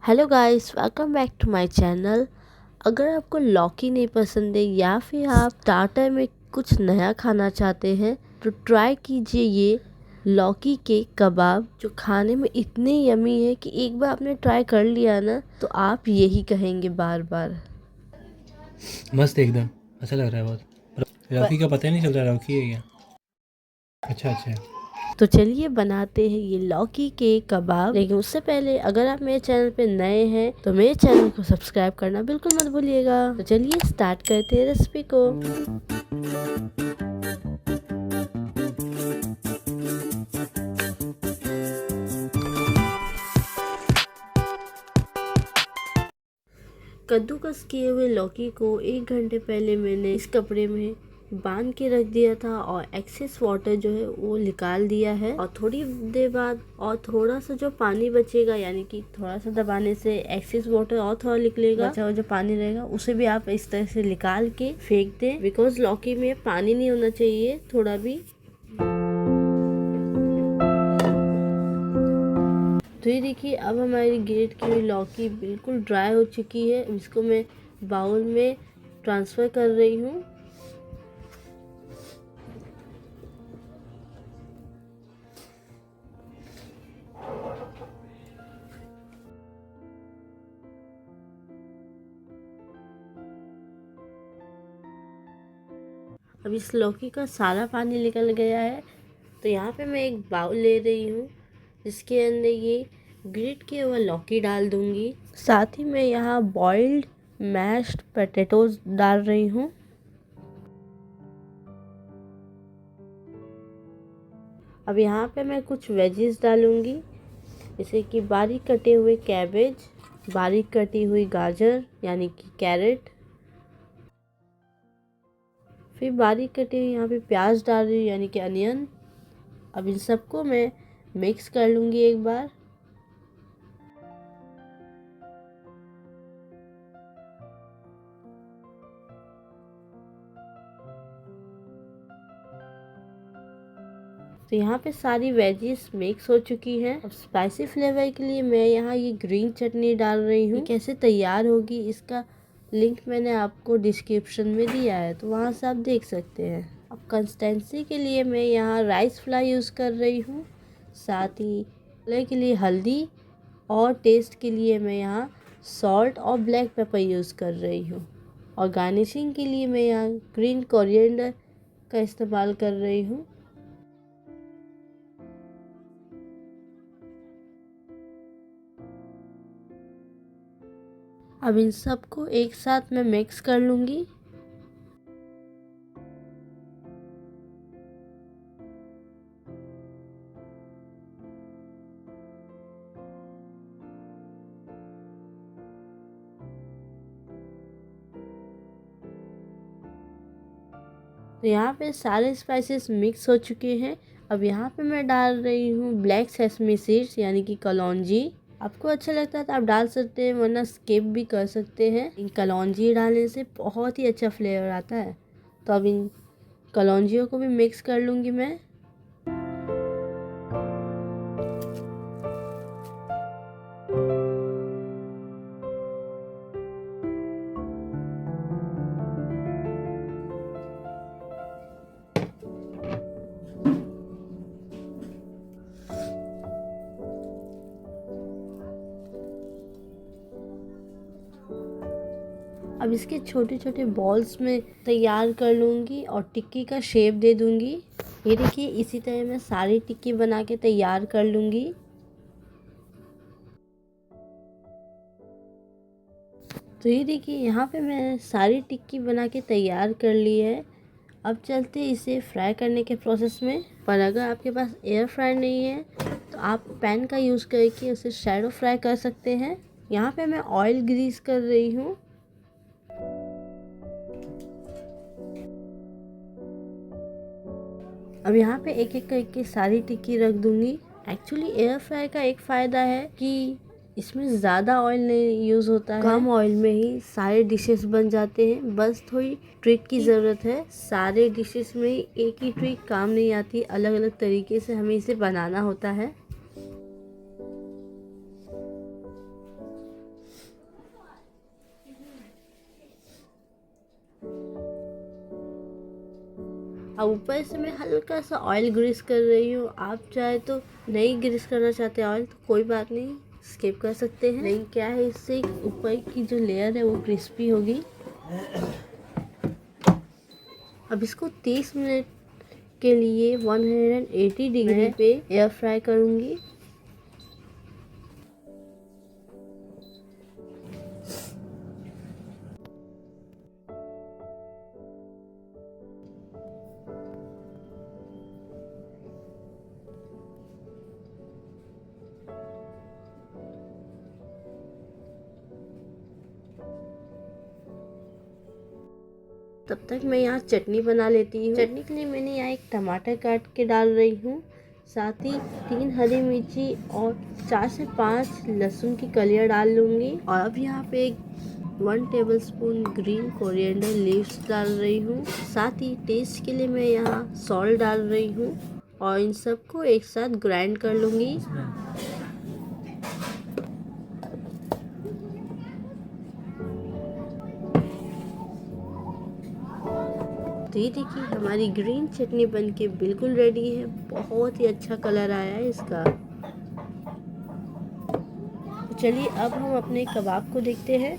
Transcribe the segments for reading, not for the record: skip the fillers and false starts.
Hello guys, welcome back to my channel. अगर आपको लौकी नहीं पसंद है या फिर आप स्टार्टर में कुछ नया खाना चाहते हैं तो ट्राई कीजिए ये लौकी के कबाब, जो खाने में इतने यमी है कि एक बार आपने ट्राई कर लिया ना तो आप यही कहेंगे बार बार। मस्त एकदम। अच्छा लग रहा है बहुत। लौकी का पता ही नहीं चल रहा लौकी है क्या। अच्छा अच्छा। तो चलिए बनाते हैं ये लौकी के कबाब। लेकिन उससे पहले अगर आप मेरे चैनल पे नए हैं तो मेरे चैनल को सब्सक्राइब करना बिल्कुल मत भूलिएगा। तो चलिए स्टार्ट करते हैं रेसिपी को। कद्दूकस किए हुए लौकी को 1 घंटे पहले मैंने इस कपड़े में बांध के रख दिया था और एक्सेस वाटर जो है वो निकाल दिया है। और थोड़ी देर बाद और थोड़ा सा जो पानी बचेगा, यानी कि थोड़ा सा दबाने से एक्सेस वाटर और थोड़ा निकलेगा, बचा हुआ जो पानी रहेगा उसे भी आप इस तरह से निकाल के फेंक दें, बिकॉज लौकी में पानी नहीं होना चाहिए थोड़ा भी। तो ये देखिए, अब हमारी ग्रेट की हुई लौकी बिल्कुल ड्राई हो चुकी है। इसको मैं बाउल में ट्रांसफ़र कर रही हूँ। अब इस लौकी का सारा पानी निकल गया है। तो यहाँ पे मैं एक बाउल ले रही हूँ जिसके अंदर ये ग्रेट किया हुआ लौकी डाल दूँगी। साथ ही मैं यहाँ बॉइल्ड मैश्ड पोटैटोज डाल रही हूँ। अब यहाँ पे मैं कुछ वेजीज डालूँगी, जैसे कि बारीक कटे हुए कैबेज, बारीक कटी हुई गाजर यानी कि कैरेट, फिर बारीक कटी हुई यहाँ पे प्याज डाल रही हूँ यानी कि अनियन। अब इन सबको मैं मिक्स कर लूँगी एक बार। तो यहाँ पे सारी वेजीज मिक्स हो चुकी हैं। अब स्पाइसी फ्लेवर के लिए मैं यहाँ ये ग्रीन चटनी डाल रही हूँ। कैसे तैयार होगी इसका लिंक मैंने आपको डिस्क्रिप्शन में दिया है, तो वहाँ से आप देख सकते हैं। अब कंसिस्टेंसी के लिए मैं यहाँ राइस फ्लावर यूज़ कर रही हूँ, साथ ही कलर के लिए हल्दी और टेस्ट के लिए मैं यहाँ सॉल्ट और ब्लैक पेपर यूज़ कर रही हूँ। और गार्निशिंग के लिए मैं यहाँ ग्रीन कोरिएंडर का इस्तेमाल कर रही हूँ। अब इन सबको एक साथ मैं मिक्स कर लूँगी। तो यहाँ पे सारे स्पाइसेस मिक्स हो चुके हैं। अब यहाँ पे मैं डाल रही हूँ ब्लैक सेसमी सीड्स यानी कि कलौंजी। आपको अच्छा लगता है तो आप डाल सकते हैं, वरना स्किप भी कर सकते हैं। इन कलौंजी डालने से बहुत ही अच्छा फ्लेवर आता है। तो अब इन कलौंजियों को भी मिक्स कर लूँगी मैं। अब इसके छोटे छोटे बॉल्स में तैयार कर लूँगी और टिक्की का शेप दे दूँगी। ये देखिए, इसी तरह मैं सारी टिक्की बना के तैयार कर लूँगी। तो ये देखिए, यहाँ पे मैं सारी टिक्की बना के तैयार कर ली है। अब चलते इसे फ्राई करने के प्रोसेस में। पर अगर आपके पास एयर फ्रायर नहीं है तो आप पैन का यूज़ करके उसे शैलो फ्राई कर सकते हैं। यहाँ पे मैं ऑयल ग्रीस कर रही हूँ। अब यहाँ पे एक एक करके सारी टिक्की रख दूँगी। एक्चुअली एयर फ्राई का एक फ़ायदा है कि इसमें ज़्यादा ऑयल नहीं यूज़ होता है, कम ऑयल में ही सारे डिशेस बन जाते हैं। बस थोड़ी ट्रिक की ज़रूरत है। सारे डिशेस में एक ही ट्रिक काम नहीं आती, अलग अलग तरीके से हमें इसे बनाना होता है। अब ऊपर से मैं हल्का सा ऑयल ग्रीस कर रही हूँ। आप चाहे तो नहीं ग्रीस करना चाहते ऑयल तो कोई बात नहीं, स्किप कर सकते हैं। लेकिन क्या है, इससे ऊपर की जो लेयर है वो क्रिस्पी होगी। अब इसको 30 मिनट के लिए 180 डिग्री पे एयर फ्राई करूँगी। तब तक मैं यहाँ चटनी बना लेती हूँ। चटनी के लिए मैंने यहाँ एक टमाटर काट के डाल रही हूँ, साथ ही 3 हरी मिर्ची और 4 से 5 लहसुन की कलियाँ डाल लूँगी। और अब यहाँ पे 1 टेबलस्पून ग्रीन कोरिएंडर लीव्स डाल रही हूँ। साथ ही टेस्ट के लिए मैं यहाँ सॉल्ट डाल रही हूँ और इन सबको एक साथ ग्राइंड कर लूँगी। तो ये देखिए हमारी ग्रीन चटनी बनके बिल्कुल रेडी है। बहुत ही अच्छा कलर आया है इसका। तो चलिए अब हम अपने कबाब को देखते हैं।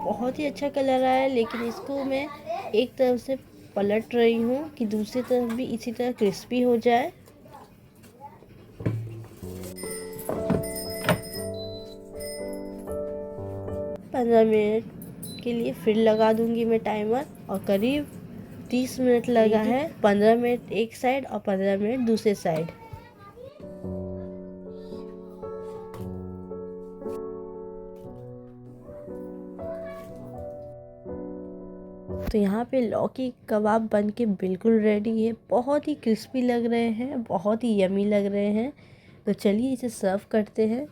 बहुत ही अच्छा कलर आया है, लेकिन इसको मैं एक तरफ से पलट रही हूँ कि दूसरी तरफ भी इसी तरह क्रिस्पी हो जाए। पंद्रह मिनट के लिए फिर लगा दूंगी मैं टाइमर, और करीब 30 मिनट लगा है। 15 मिनट एक साइड और 15 मिनट दूसरे साइड। तो यहाँ पे लौकी कबाब बन के बिल्कुल रेडी है। बहुत ही क्रिस्पी लग रहे हैं, बहुत ही यमी लग रहे हैं। तो चलिए इसे सर्व करते हैं।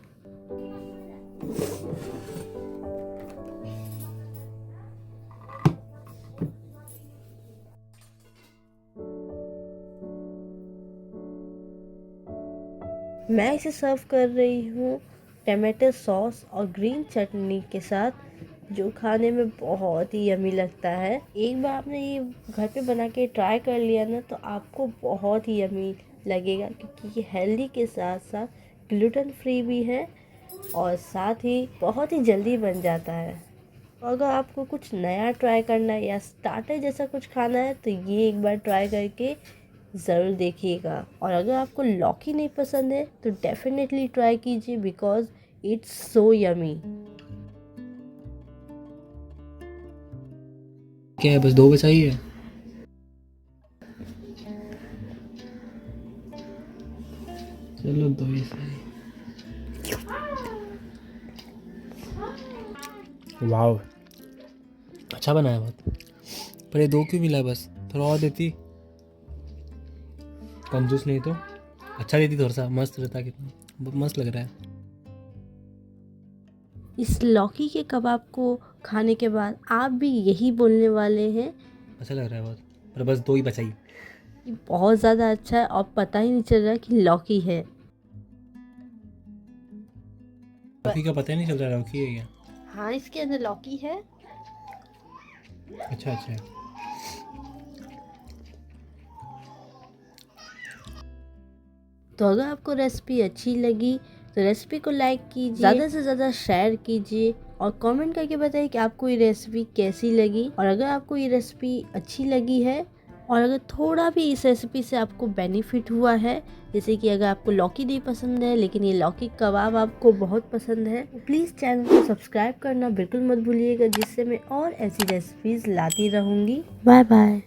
मैं इसे सर्व कर रही हूँ टमाटो सॉस और ग्रीन चटनी के साथ, जो खाने में बहुत ही यमी लगता है। एक बार आपने ये घर पे बना के ट्राई कर लिया ना तो आपको बहुत ही यमी लगेगा, क्योंकि ये हेल्दी के साथ साथ ग्लूटेन फ्री भी है और साथ ही बहुत ही जल्दी बन जाता है। अगर आपको कुछ नया ट्राई करना है या स्टार्टर जैसा कुछ खाना है तो ये एक बार ट्राई करके ज़रूर देखिएगा। और अगर आपको लौकी नहीं पसंद है तो डेफिनेटली ट्राई कीजिए, बिकॉज इट्स सो यमी। क्या है, बस 2 बचा ही है। चलो 2 ही सही। वाह, अच्छा बना है बहुत। पर ये 2 क्यों मिला, बस थोड़ा और देती। कंजूस नहीं तो अच्छा देती, थोड़ा सा मस्त रहता। कितना मस्त लग रहा है। इस लौकी के कबाब को खाने के बाद आप भी यही बोलने वाले हैं, अच्छा लग रहा है बहुत। पर बस 2 ही बचाई। ये बहुत ज़्यादा अच्छा है और पता ही नहीं चल रहा कि लौकी है। लौकी का पता ही नहीं चल रहा लौकी है क्या। हाँ, इसके अंदर लौकी है। अच्छा अच्छा। तो अगर आपको रेसिपी अच्छी लगी तो रेसिपी को लाइक कीजिए, ज़्यादा से ज़्यादा शेयर कीजिए और कमेंट करके बताइए कि आपको ये रेसिपी कैसी लगी। और अगर आपको ये रेसिपी अच्छी लगी है और अगर थोड़ा भी इस रेसिपी से आपको बेनिफिट हुआ है, जैसे कि अगर आपको लौकी नहीं पसंद है लेकिन ये लौकी कबाब आपको बहुत पसंद है, तो प्लीज़ चैनल को सब्सक्राइब करना बिल्कुल मत भूलिएगा, जिससे मैं और ऐसी रेसिपीज़ लाती रहूँगी। Bye bye.